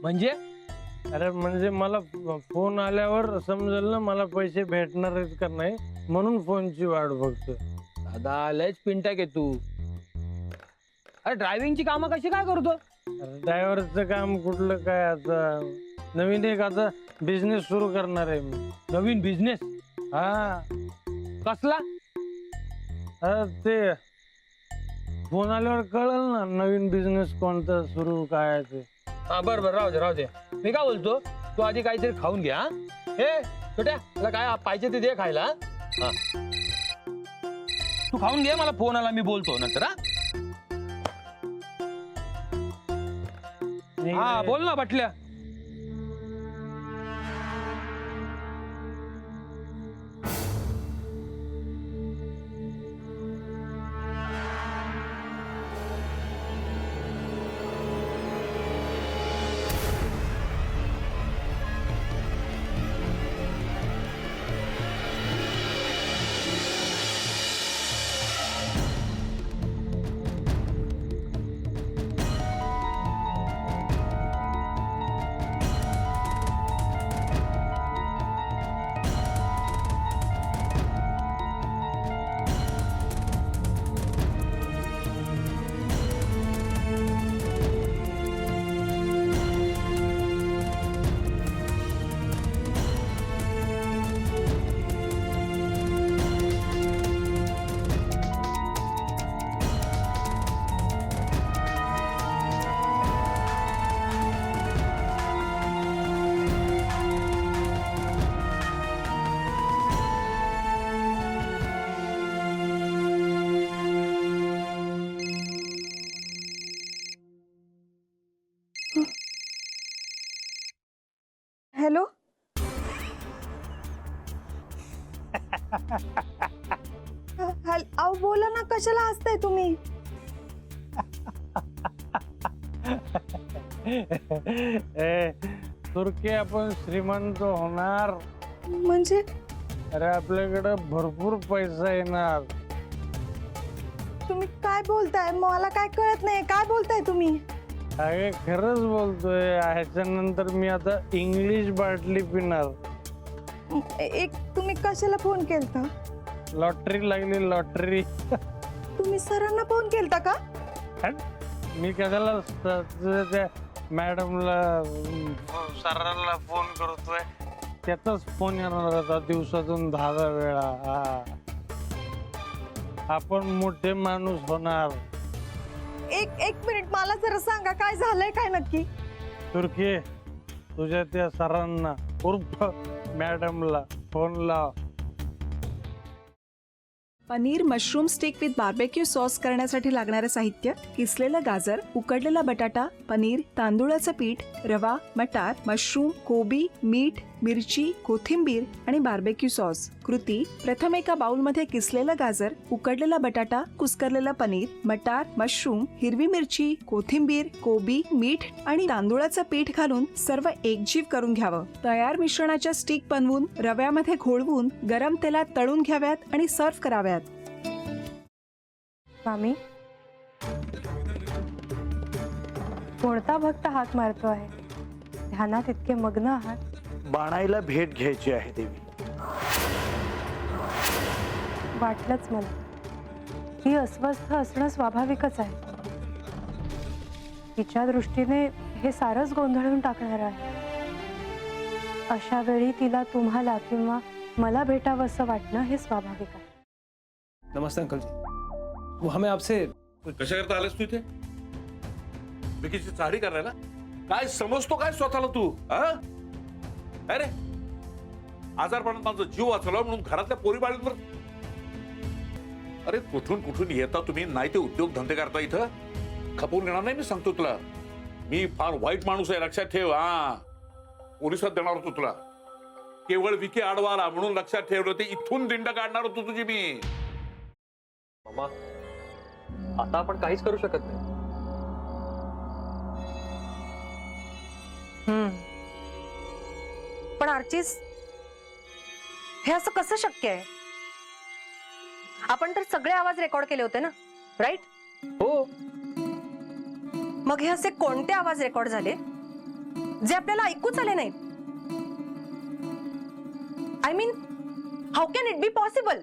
म्हणजे अरे म्हणजे मला फोन आल्यावर समजेल ना मला पैसे भेटणार आहेत का नाही, म्हणून फोनची वाट बघतोय. दादा लयच पिंटा घे तू. अरे ड्रायव्हिंगची कामं कशी काय करतो? ड्रायव्हरचं काम कुठलं काय, आता नवीन एक आता बिझनेस सुरू करणार आहे मी. नवीन बिझनेस हा कसला? ते फोन आल्यावर कळलं ना नवीन बिझनेस कोणता सुरू काय आहे ते. हा बरं राहू दे. मी काय बोलतो, तू आधी काहीतरी खाऊन घ्या. हे छोट्या तुला काय पाहिजे ते दे खायला. हा तू खाऊन घे, मला फोन आला मी बोलतो नंतर. हा बोल ना बटल्या. हॅलो. अहो बोला ना, कशाला हसताय तुम्ही? तुर्की आपण श्रीमंत होणार म्हणजे अरे आपल्याकडे भरपूर पैसा येणार. तुम्ही काय बोलताय? मला काय कळत नाही, काय बोलताय तुम्ही? अरे खरंच बोलतोय. ह्याच्यानंतर मी आता इंग्लिश बाटली पिणार. एक तुम्ही कशाला फोन केलता? लॉटरी लागली लॉटरी. तुम्ही सरांना फोन केलता का? मी कशाला त्या मॅडमला सरांना फोन करतोय, त्याचाच फोन येणार होता दिवसातून 10 वेळा. हा आपण मोठे माणूस होणार. एक मिनिट, मला जरा सांगा काय झालंय काय नक्की? तुर्की तुझ्या त्या सरांना उर्फ मॅडमला फोन लाव. Paneer mushroom stick with barbecue sauce करण्यासाठी लागणारे साहित्य: किसलेलं गाजर, उकडलेला बटाटा, पनीर, तांदूळाचं पीठ, रवा, मटार, मशरूम, कोबी, मीठ, मिरची, कोथिंबीर आणि बार्बेक्यू सॉस. कृती: प्रथम एका बाउलमध्ये किसलेलं गाजर, उकडलेला बटाटा, कुस्करलेलं पनीर, मटार, मशरूम, हिरवी मिरची, कोथिंबीर, कोबी, मीठ आणि तांदूळाचं पीठ घालून सर्व एकजीव करून घ्यावं. तयार मिश्रणाच्या स्टिक बनवून रव्यामध्ये घोळवून गरम तेलात तळून घ्याव्यात आणि सर्व्ह कराव्यात. मामी, कोणता भक्त हाक मारतो आहे? ध्यानात इतके मग्न आहात. बाणाईला भेट घ्यायची आहे देवी. वाटलंच मला. ही अस्वस्थ असणं स्वाभाविकच आहे. तिच्या दृष्टीने हे सारंच गोंधळून टाकणार आहे. अशा वेळी तिला तुम्हाला किंवा मला भेटावं असं वाटणं हे स्वाभाविक आहे. नमस्ते अंकल जी. वो हमें आपसे कशा करता आलास तू इथे? विकीची चाडी करायला? काय समजतो काय स्वतःला तू? अरे आजारपणात माझा जीव वाचवला म्हणून घरातल्या पोरीबाळींवर. अरे कुठून येता तुम्ही? नाही ते उद्योग धंदे करता इथं. खपवून घेणार नाही मी सांगतो तुला. मी फार वाईट माणूस आहे, लक्षात ठेव. पोलिसात देणार होतो तुला. केवळ विकी आडवा आला म्हणून लक्षात ठेवलं. ते इथून दिंड काढणार होतो तुझी मी. मामा, आता आपण काहीच करू शकत नाही. पण आर्चिस, हे असं कसं शक्य आहे? आपण तर सगळे आवाज रेकॉर्ड केले होते ना, राईट? हो. मग हे असे कोणते आवाज रेकॉर्ड झाले? जे आपल्याला ऐकूच आले नाहीत. I mean, how can it be possible?